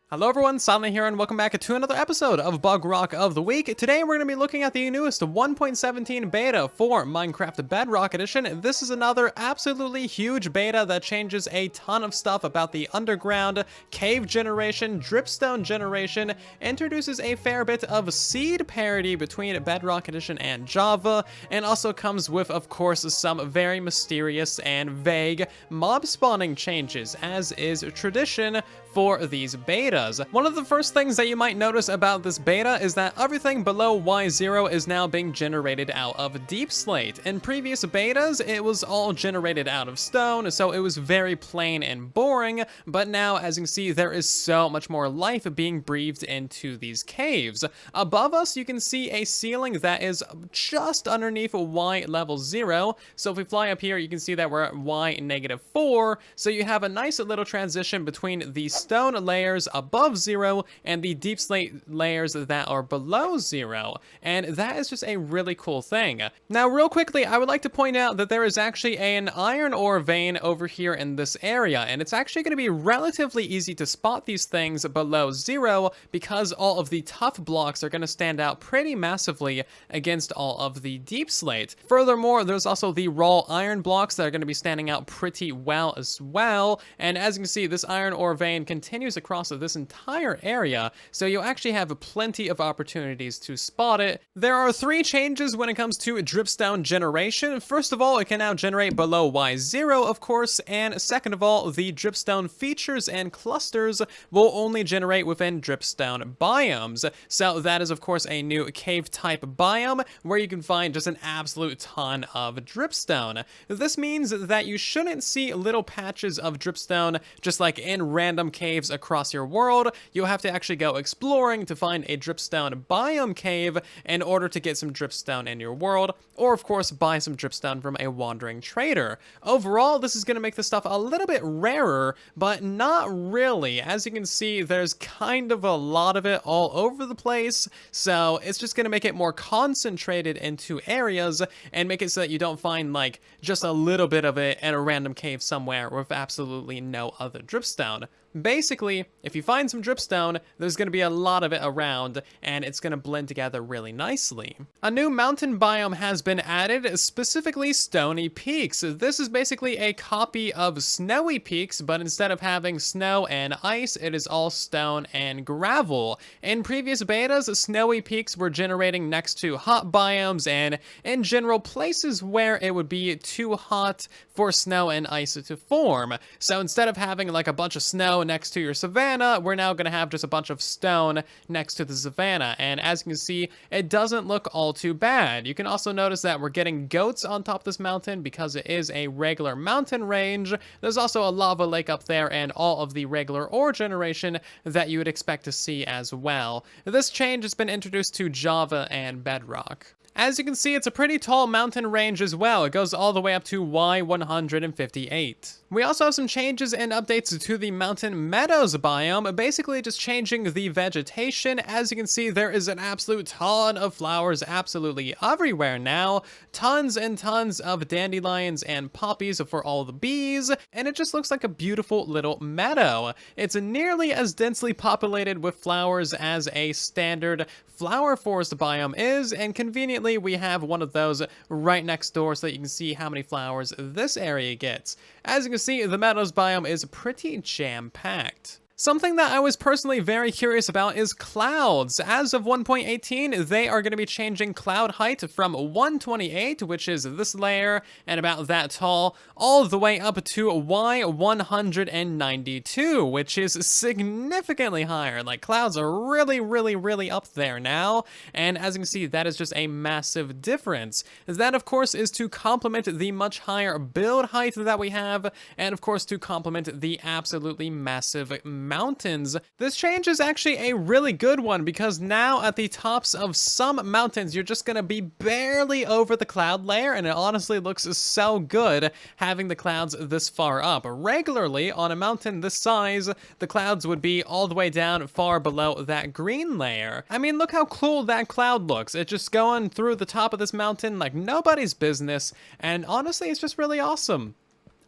Hello everyone, Silent here, and welcome back to another episode of Bugrock of the Week. Today we're going to be looking at the newest 1.17 beta for Minecraft Bedrock Edition. This is another absolutely huge beta that changes a ton of stuff about the underground, cave generation, dripstone generation, introduces a fair bit of seed parity between Bedrock Edition and Java, and also comes with, of course, some very mysterious and vague mob spawning changes, as is tradition for these betas. One of the first things that you might notice about this beta is that everything below Y0 is now being generated out of Deepslate. In previous betas, it was all generated out of stone, so it was very plain and boring, but now, as you can see, there is so much more life being breathed into these caves. Above us, you can see a ceiling that is just underneath Y level 0, so if we fly up here, you can see that we're at Y -4, so you have a nice little transition between the stone layers above 0 and the Deepslate layers that are below 0, and that is just a really cool thing. Now, real quickly, I would like to point out that there is actually an iron ore vein over here in this area, and it's actually going to be relatively easy to spot these things below 0 because all of the tough blocks are going to stand out pretty massively against all of the Deepslate. Furthermore, there's also the raw iron blocks that are going to be standing out pretty well as well, and as you can see, this iron ore vein continues across this entire area, so you'll actually have plenty of opportunities to spot it. There are 3 changes when it comes to dripstone generation. First of all, it can now generate below Y0, of course, and second of all, the dripstone features and clusters will only generate within dripstone biomes. So that is, of course, a new cave type biome where you can find just an absolute ton of dripstone. This means that you shouldn't see little patches of dripstone just like in random caves across your world. You'll have to actually go exploring to find a dripstone biome cave in order to get some dripstone in your world, or of course buy some dripstone from a wandering trader. Overall, this is going to make the stuff a little bit rarer, but not really. As you can see, there's kind of a lot of it all over the place, so it's just going to make it more concentrated into areas and make it so that you don't find like just a little bit of it in a random cave somewhere with absolutely no other dripstone. Basically, if you find some dripstone, there's going to be a lot of it around, and it's going to blend together really nicely. A new mountain biome has been added, specifically stony peaks. This is basically a copy of snowy peaks, but instead of having snow and ice, it is all stone and gravel. In previous betas, snowy peaks were generating next to hot biomes and, in general, places where it would be too hot for snow and ice to form. So instead of having like a bunch of snow next to your savanna, we're now going to have just a bunch of stone next to the savanna, and as you can see, it doesn't look all too bad. You can also notice that we're getting goats on top of this mountain because it is a regular mountain range. There's also a lava lake up there and all of the regular ore generation that you would expect to see as well. This change has been introduced to Java and Bedrock. As you can see, it's a pretty tall mountain range as well. It goes all the way up to Y158. We also have some changes and updates to the mountain meadows biome, basically just changing the vegetation. As you can see, there is an absolute ton of flowers absolutely everywhere now. Tons and tons of dandelions and poppies for all the bees, and it just looks like a beautiful little meadow. It's nearly as densely populated with flowers as a standard flower forest biome is, and conveniently we have one of those right next door so that you can see how many flowers this area gets. As you can see, the meadows biome is pretty jam-packed. Something that I was personally very curious about is clouds. As of 1.18, they are going to be changing cloud height from 128, which is this layer and about that tall, all the way up to Y192, which is significantly higher. Like, clouds are really up there now, and as you can see, that is just a massive difference. That, of course, is to complement the much higher build height that we have, and of course to complement the absolutely massive mountains. This change is actually a really good one because now at the tops of some mountains, you're just gonna be barely over the cloud layer, and it honestly looks so good having the clouds this far up. Regularly, on a mountain this size, the clouds would be all the way down far below that green layer. I mean, look how cool that cloud looks. It's just going through the top of this mountain like nobody's business, and honestly, it's just really awesome.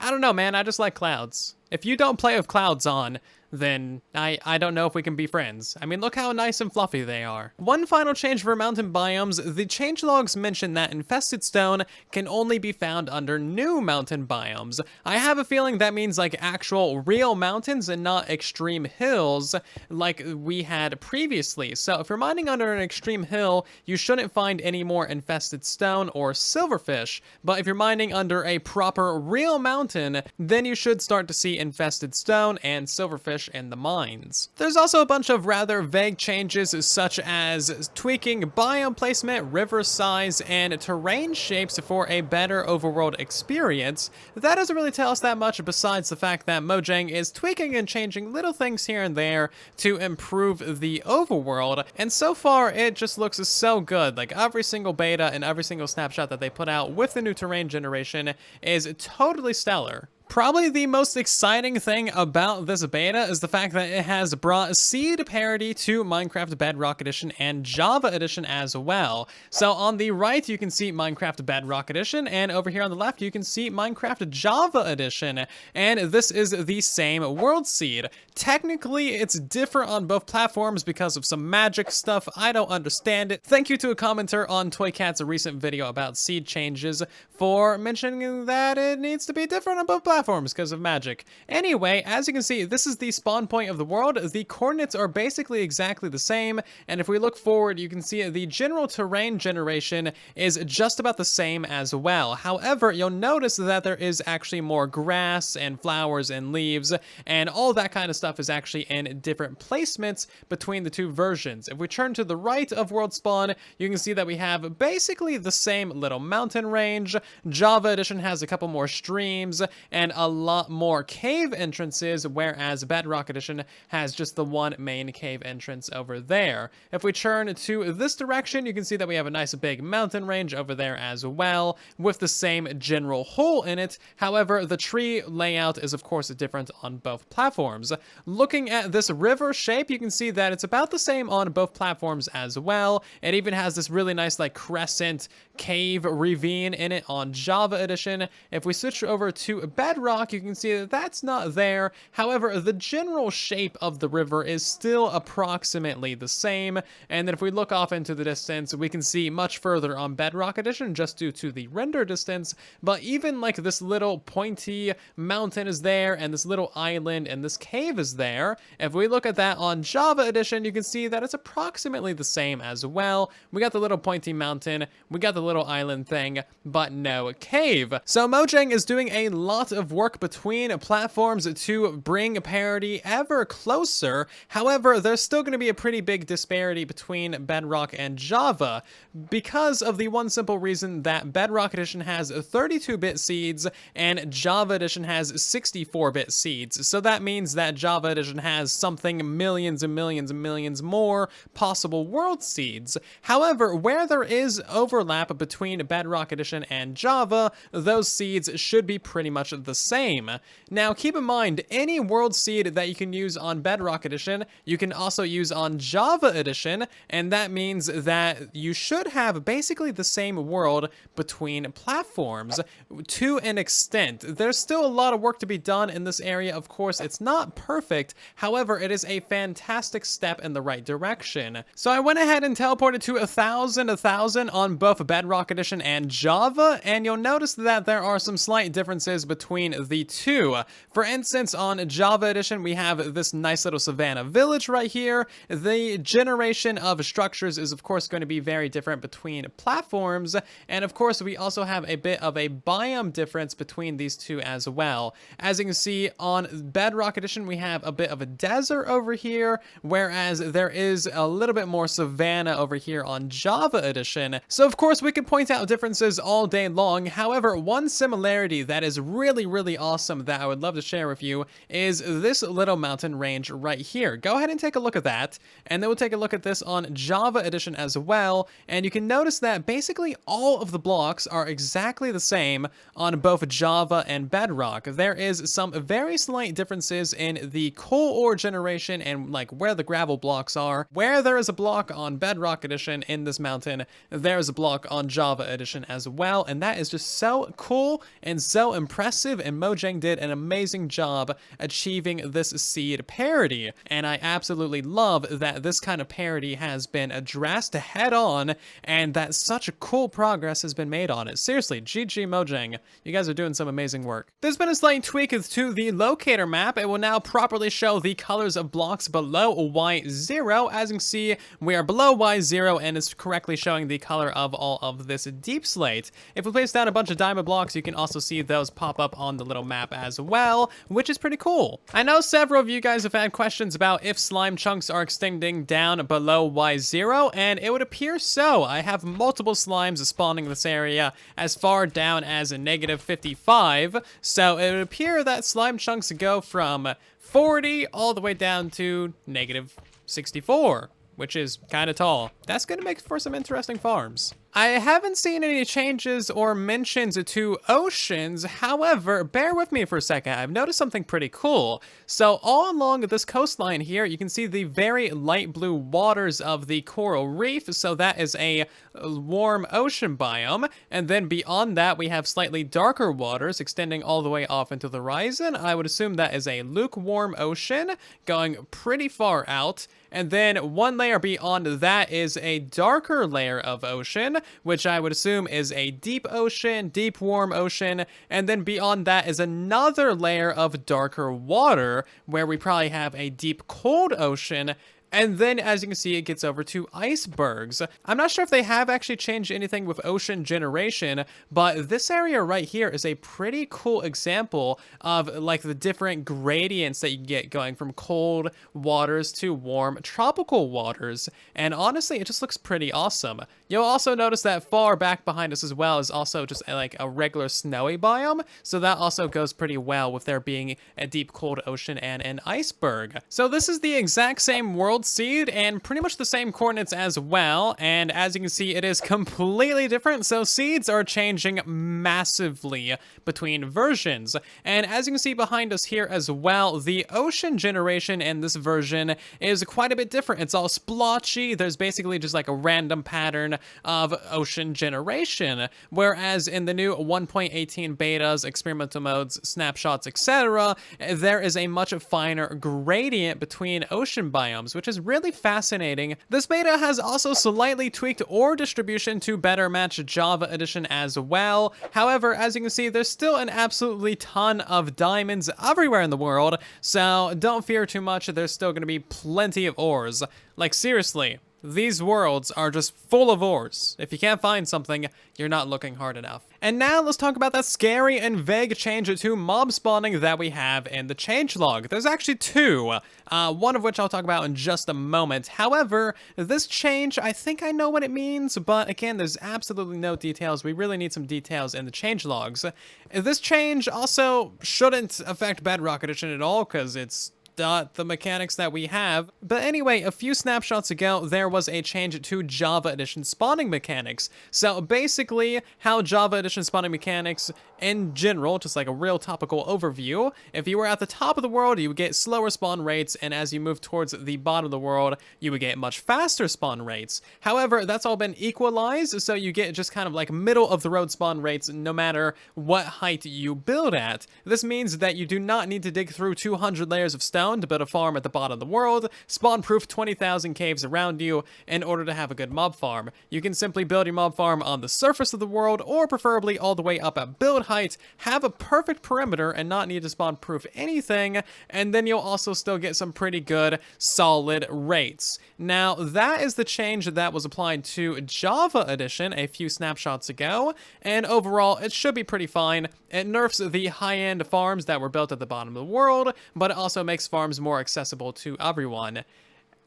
I don't know, man, I just like clouds. If you don't play with clouds on, then I don't know if we can be friends. I mean, look how nice and fluffy they are. One final change for mountain biomes, the changelogs mention that infested stone can only be found under new mountain biomes. I have a feeling that means like actual real mountains and not extreme hills like we had previously. So if you're mining under an extreme hill, you shouldn't find any more infested stone or silverfish. But if you're mining under a proper real mountain, then you should start to see infested stone and silverfish in the mines. There's also a bunch of rather vague changes such as tweaking biome placement, river size, and terrain shapes for a better overworld experience. That doesn't really tell us that much besides the fact that Mojang is tweaking and changing little things here and there to improve the overworld, and so far it just looks so good. Like every single beta and every single snapshot that they put out with the new terrain generation is totally stellar. Probably the most exciting thing about this beta is the fact that it has brought seed parity to Minecraft Bedrock Edition and Java Edition as well. So on the right, you can see Minecraft Bedrock Edition, and over here on the left, you can see Minecraft Java Edition, and this is the same world seed. Technically, it's different on both platforms because of some magic stuff. I don't understand it. Thank you to a commenter on ToyCat's recent video about seed changes for mentioning that it needs to be different on both platforms because of magic. Anyway, as you can see, this is the spawn point of the world. The coordinates are basically exactly the same, and if we look forward, you can see the general terrain generation is just about the same as well. However, you'll notice that there is actually more grass and flowers and leaves, and all that kind of stuff is actually in different placements between the two versions. If we turn to the right of world spawn, you can see that we have basically the same little mountain range. Java Edition has a couple more streams and a lot more cave entrances, whereas Bedrock Edition has just the one main cave entrance over there. If we turn to this direction, you can see that we have a nice big mountain range over there as well, with the same general hole in it. However, the tree layout is of course different on both platforms. Looking at this river shape, you can see that it's about the same on both platforms as well. It even has this really nice like crescent cave ravine in it on Java Edition. If we switch over to Bedrock, you can see that that's not there. However, the general shape of the river is still approximately the same. And then if we look off into the distance, we can see much further on Bedrock Edition just due to the render distance. But even like this little pointy mountain is there, and this little island and this cave is there. If we look at that on Java Edition, you can see that it's approximately the same as well. We got the little pointy mountain, we got the little island thing, but no cave. So Mojang is doing a lot of work between platforms to bring parity ever closer. However, there's still going to be a pretty big disparity between Bedrock and Java because of the one simple reason that Bedrock Edition has 32-bit seeds and Java Edition has 64-bit seeds. So that means that Java Edition has something millions and millions and millions more possible world seeds. However, where there is overlap between Bedrock Edition and Java, those seeds should be pretty much the same. Now, keep in mind, any world seed that you can use on Bedrock Edition, you can also use on Java Edition, and that means that you should have basically the same world between platforms to an extent. There's still a lot of work to be done in this area. Of course, it's not perfect. However, it is a fantastic step in the right direction. So I went ahead and teleported to 1000 on both Bedrock Edition and Java, and you'll notice that there are some slight differences between the two. For instance, on Java Edition, we have this nice little savannah village right here. The generation of structures is of course going to be very different between platforms, and of course we also have a bit of a biome difference between these two as well. As you can see, on Bedrock Edition, we have a bit of a desert over here, whereas there is a little bit more savanna over here on Java Edition. So of course we can point out differences all day long. However, one similarity that is really awesome that I would love to share with you is this little mountain range right here. Go ahead and take a look at that, and then we'll take a look at this on Java Edition as well, and you can notice that basically all of the blocks are exactly the same on both Java and Bedrock. There is some very slight differences in the coal ore generation and like where the gravel blocks are. Where there is a block on Bedrock Edition in this mountain, there is a block on Java Edition as well, and that is just so cool and so impressive impressive, and Mojang did an amazing job achieving this seed parity. And I absolutely love that this kind of parity has been addressed head on, and that such a cool progress has been made on it. Seriously, GG Mojang. You guys are doing some amazing work. There's been a slight tweak to the Locator map. It will now properly show the colors of blocks below Y0. As you can see, we are below Y0, and it's correctly showing the color of all of this Deepslate. If we place down a bunch of diamond blocks, you can also see those pop up on the little map as well, which is pretty cool. I know several of you guys have had questions about if slime chunks are extending down below Y0, and it would appear so. I have multiple slimes spawning in this area as far down as -55, so it would appear that slime chunks go from 40 all the way down to -64, which is kind of tall. That's going to make for some interesting farms. I haven't seen any changes or mentions to oceans. However, bear with me for a second. I've noticed something pretty cool. So all along this coastline here, you can see the very light blue waters of the coral reef. So that is a warm ocean biome. And then beyond that, we have slightly darker waters extending all the way off into the horizon. I would assume that is a lukewarm ocean going pretty far out. And then one layer beyond that is a darker layer of ocean, which I would assume is a deep ocean, deep warm ocean. And then beyond that is another layer of darker water, where we probably have a deep cold ocean. And then, as you can see, it gets over to icebergs. I'm not sure if they have actually changed anything with ocean generation, but this area right here is a pretty cool example of like the different gradients that you get going from cold waters to warm tropical waters. And honestly, it just looks pretty awesome. You'll also notice that far back behind us as well is also just like a regular snowy biome. So that also goes pretty well with there being a deep cold ocean and an iceberg. So this is the exact same world seed and pretty much the same coordinates as well, and as you can see, it is completely different. So seeds are changing massively between versions, and as you can see behind us here as well, the ocean generation in this version is quite a bit different. It's all splotchy. There's basically just like a random pattern of ocean generation, whereas in the new 1.18 betas, experimental modes, snapshots, etc., there is a much finer gradient between ocean biomes, which is really fascinating. This beta has also slightly tweaked ore distribution to better match Java Edition as well. However, as you can see, there's still an absolutely ton of diamonds everywhere in the world, so don't fear too much. There's still going to be plenty of ores. Like, seriously. These worlds are just full of ores. If you can't find something, you're not looking hard enough. And now let's talk about that scary and vague change to mob spawning that we have in the changelog. There's actually two, one of which I'll talk about in just a moment. However, this change, I think I know what it means, but again, there's absolutely no details. We really need some details in the changelogs. This change also shouldn't affect Bedrock Edition at all, because it's the mechanics that we have. But anyway, a few snapshots ago, there was a change to Java Edition spawning mechanics. So basically, how Java Edition spawning mechanics in general, just like a real topical overview, if you were at the top of the world, you would get slower spawn rates, and as you move towards the bottom of the world, you would get much faster spawn rates. However, that's all been equalized, so you get just kind of like middle of the road spawn rates no matter what height you build at. This means that you do not need to dig through 200 layers of stone to build a farm at the bottom of the world, spawn-proof 20,000 caves around you in order to have a good mob farm. You can simply build your mob farm on the surface of the world, or preferably all the way up at build height, have a perfect perimeter and not need to spawn-proof anything, and then you'll also still get some pretty good, solid rates. Now, that is the change that was applied to Java Edition a few snapshots ago, and overall, it should be pretty fine. It nerfs the high-end farms that were built at the bottom of the world, but it also makes farms more accessible to everyone.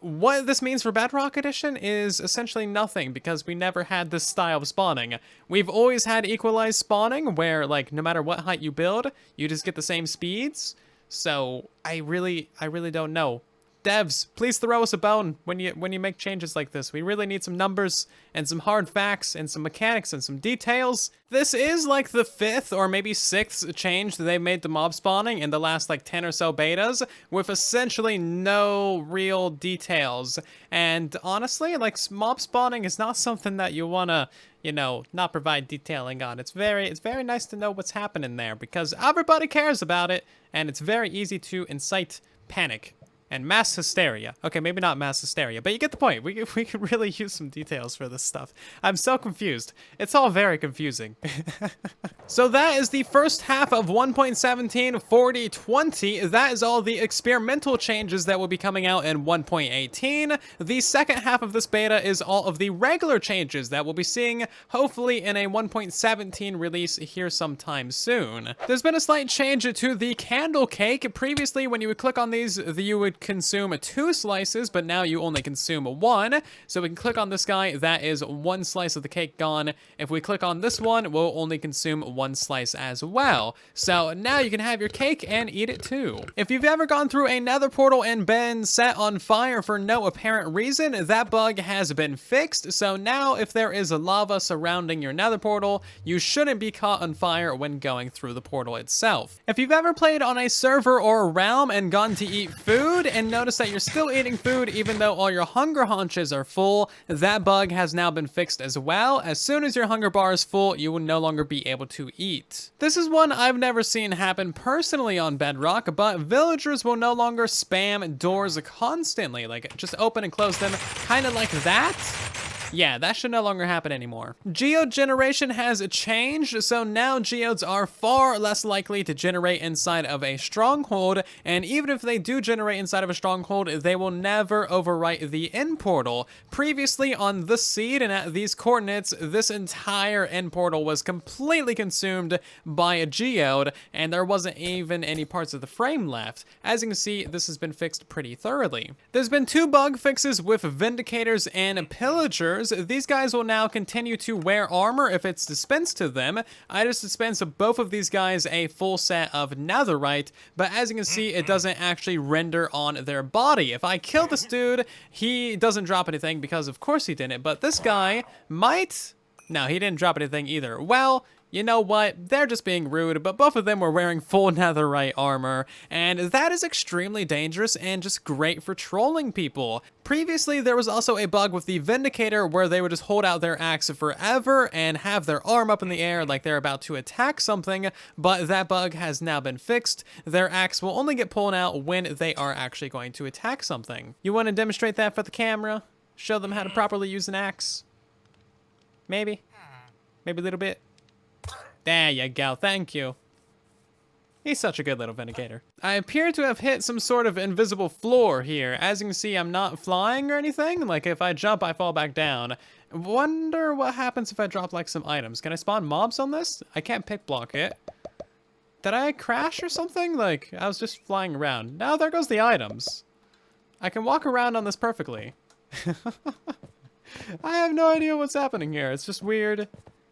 What this means for Bedrock Edition is essentially nothing, because we never had this style of spawning. We've always had equalized spawning, where like no matter what height you build, you just get the same speeds. So I really don't know. Devs, please throw us a bone when you make changes like this. We really need some numbers and some hard facts and some mechanics and some details. This is like the 5th or maybe 6th change that they've made to mob spawning in the last like 10 or so betas, with essentially no real details. And honestly, like, mob spawning is not something that you wanna, you know, not provide detailing on. It's very nice to know what's happening there, because everybody cares about it, and it's very easy to incite panic and mass hysteria. Okay, maybe not mass hysteria, but you get the point. We could really use some details for this stuff. I'm so confused. It's all very confusing. So that is the first half of 1.17 4020. That is all the experimental changes that will be coming out in 1.18. The second half of this beta is all of the regular changes that we'll be seeing, hopefully, in a 1.17 release here sometime soon. There's been a slight change to the candle cake. Previously, when you would click on these, you would consume 2 slices, but now you only consume 1. So we can click on this guy, that is 1 slice of the cake gone. If we click on this one, we'll only consume 1 slice as well. So now you can have your cake and eat it too. If you've ever gone through a nether portal and been set on fire for no apparent reason, that bug has been fixed. So now if there is lava surrounding your nether portal, you shouldn't be caught on fire when going through the portal itself. If you've ever played on a server or a realm and gone to eat food and notice that you're still eating food even though all your hunger haunches are full, that bug has now been fixed as well. As soon as your hunger bar is full, you will no longer be able to eat. This is one I've never seen happen personally on Bedrock, but villagers will no longer spam doors constantly, like just open and close them, kind of like that. Yeah, that should no longer happen anymore. Geode generation has changed, so now geodes are far less likely to generate inside of a stronghold, and even if they do generate inside of a stronghold, they will never overwrite the end portal. Previously on this seed and at these coordinates, this entire end portal was completely consumed by a geode, and there wasn't even any parts of the frame left. As you can see, this has been fixed pretty thoroughly. There's been 2 bug fixes with Vindicators and Pillagers. These guys will now continue to wear armor if it's dispensed to them. I just dispensed both of these guys a full set of netherite, but as you can see, it doesn't actually render on their body. If I kill this dude, he doesn't drop anything because of course he didn't, but this guy might... No, he didn't drop anything either. Well, you know what? They're just being rude, but both of them were wearing full netherite armor, and that is extremely dangerous and just great for trolling people. Previously, there was also a bug with the Vindicator where they would just hold out their axe forever and have their arm up in the air like they're about to attack something, but that bug has now been fixed. Their axe will only get pulled out when they are actually going to attack something. You want to demonstrate that for the camera? Show them how to properly use an axe? Maybe? Maybe a little bit? There you go, thank you. He's such a good little Vindicator. I appear to have hit some sort of invisible floor here. As you can see, I'm not flying or anything. Like, if I jump, I fall back down. Wonder what happens if I drop, like, some items. Can I spawn mobs on this? I can't pick block it. Did I crash or something? Like, I was just flying around. Now there goes the items. I can walk around on this perfectly. I have no idea what's happening here. It's just weird.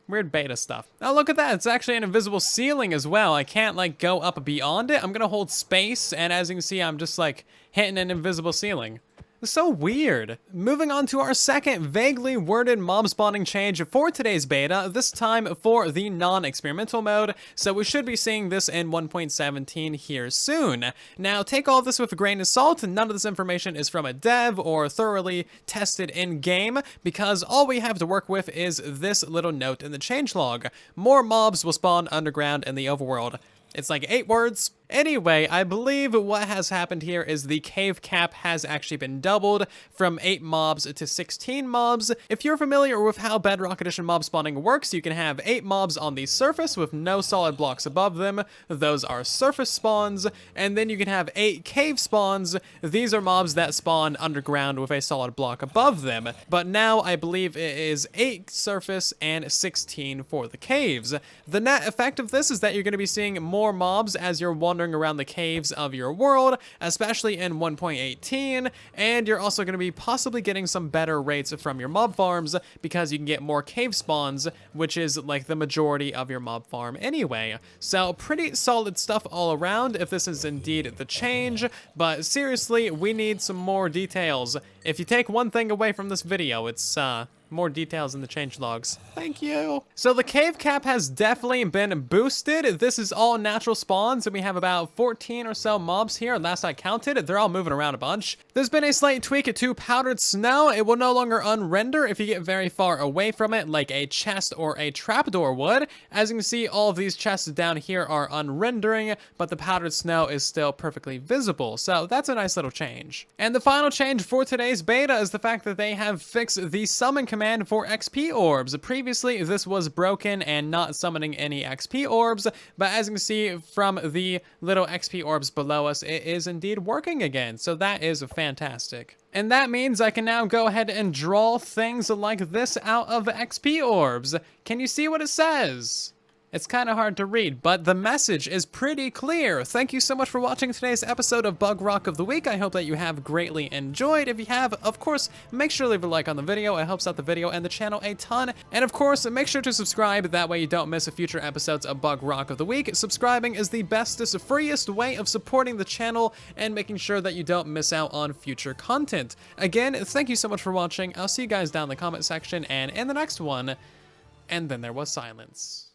Weird beta stuff. Oh, look at that. It's actually an invisible ceiling as well. I can't, like, go up beyond it. I'm gonna hold space, and as you can see, I'm just, like, hitting an invisible ceiling. It's so weird. Moving on to our second vaguely worded mob spawning change for today's beta, this time for the non-experimental mode, so we should be seeing this in 1.17 here soon. Now, take all this with a grain of salt. None of this information is from a dev or thoroughly tested in-game, because all we have to work with is this little note in the changelog. More mobs will spawn underground in the overworld. It's like 8 words. Anyway, I believe what has happened here is the cave cap has actually been doubled from 8 mobs to 16 mobs. If you're familiar with how Bedrock Edition mob spawning works, you can have 8 mobs on the surface with no solid blocks above them. Those are surface spawns. And then you can have 8 cave spawns. These are mobs that spawn underground with a solid block above them. But now I believe it is 8 surface and 16 for the caves. The net effect of this is that you're going to be seeing more mobs as your 1 wandering around the caves of your world, especially in 1.18, and you're also going to be possibly getting some better rates from your mob farms because you can get more cave spawns, which is like the majority of your mob farm anyway. So pretty solid stuff all around if this is indeed the change, but seriously, we need some more details. If you take one thing away from this video, it's more details in the changelogs. Thank you. So the cave cap has definitely been boosted. This is all natural spawns, and we have about 14 or so mobs here. Last I counted, they're all moving around a bunch. There's been a slight tweak to powdered snow. It will no longer unrender if you get very far away from it, like a chest or a trapdoor would. As you can see, all of these chests down here are unrendering, but the powdered snow is still perfectly visible. So that's a nice little change. And the final change for today's beta is the fact that they have fixed the summon command for XP orbs. Previously, this was broken and not summoning any XP orbs, but as you can see from the little XP orbs below us, it is indeed working again. So that is fantastic. And that means I can now go ahead and draw things like this out of XP orbs. Can you see what it says? It's kind of hard to read, but the message is pretty clear. Thank you so much for watching today's episode of Bugrock of the Week. I hope that you have greatly enjoyed. If you have, of course, make sure to leave a like on the video. It helps out the video and the channel a ton. And of course, make sure to subscribe. That way you don't miss future episodes of Bugrock of the Week. Subscribing is the bestest, freest way of supporting the channel and making sure that you don't miss out on future content. Again, thank you so much for watching. I'll see you guys down in the comment section and in the next one. And then there was silence.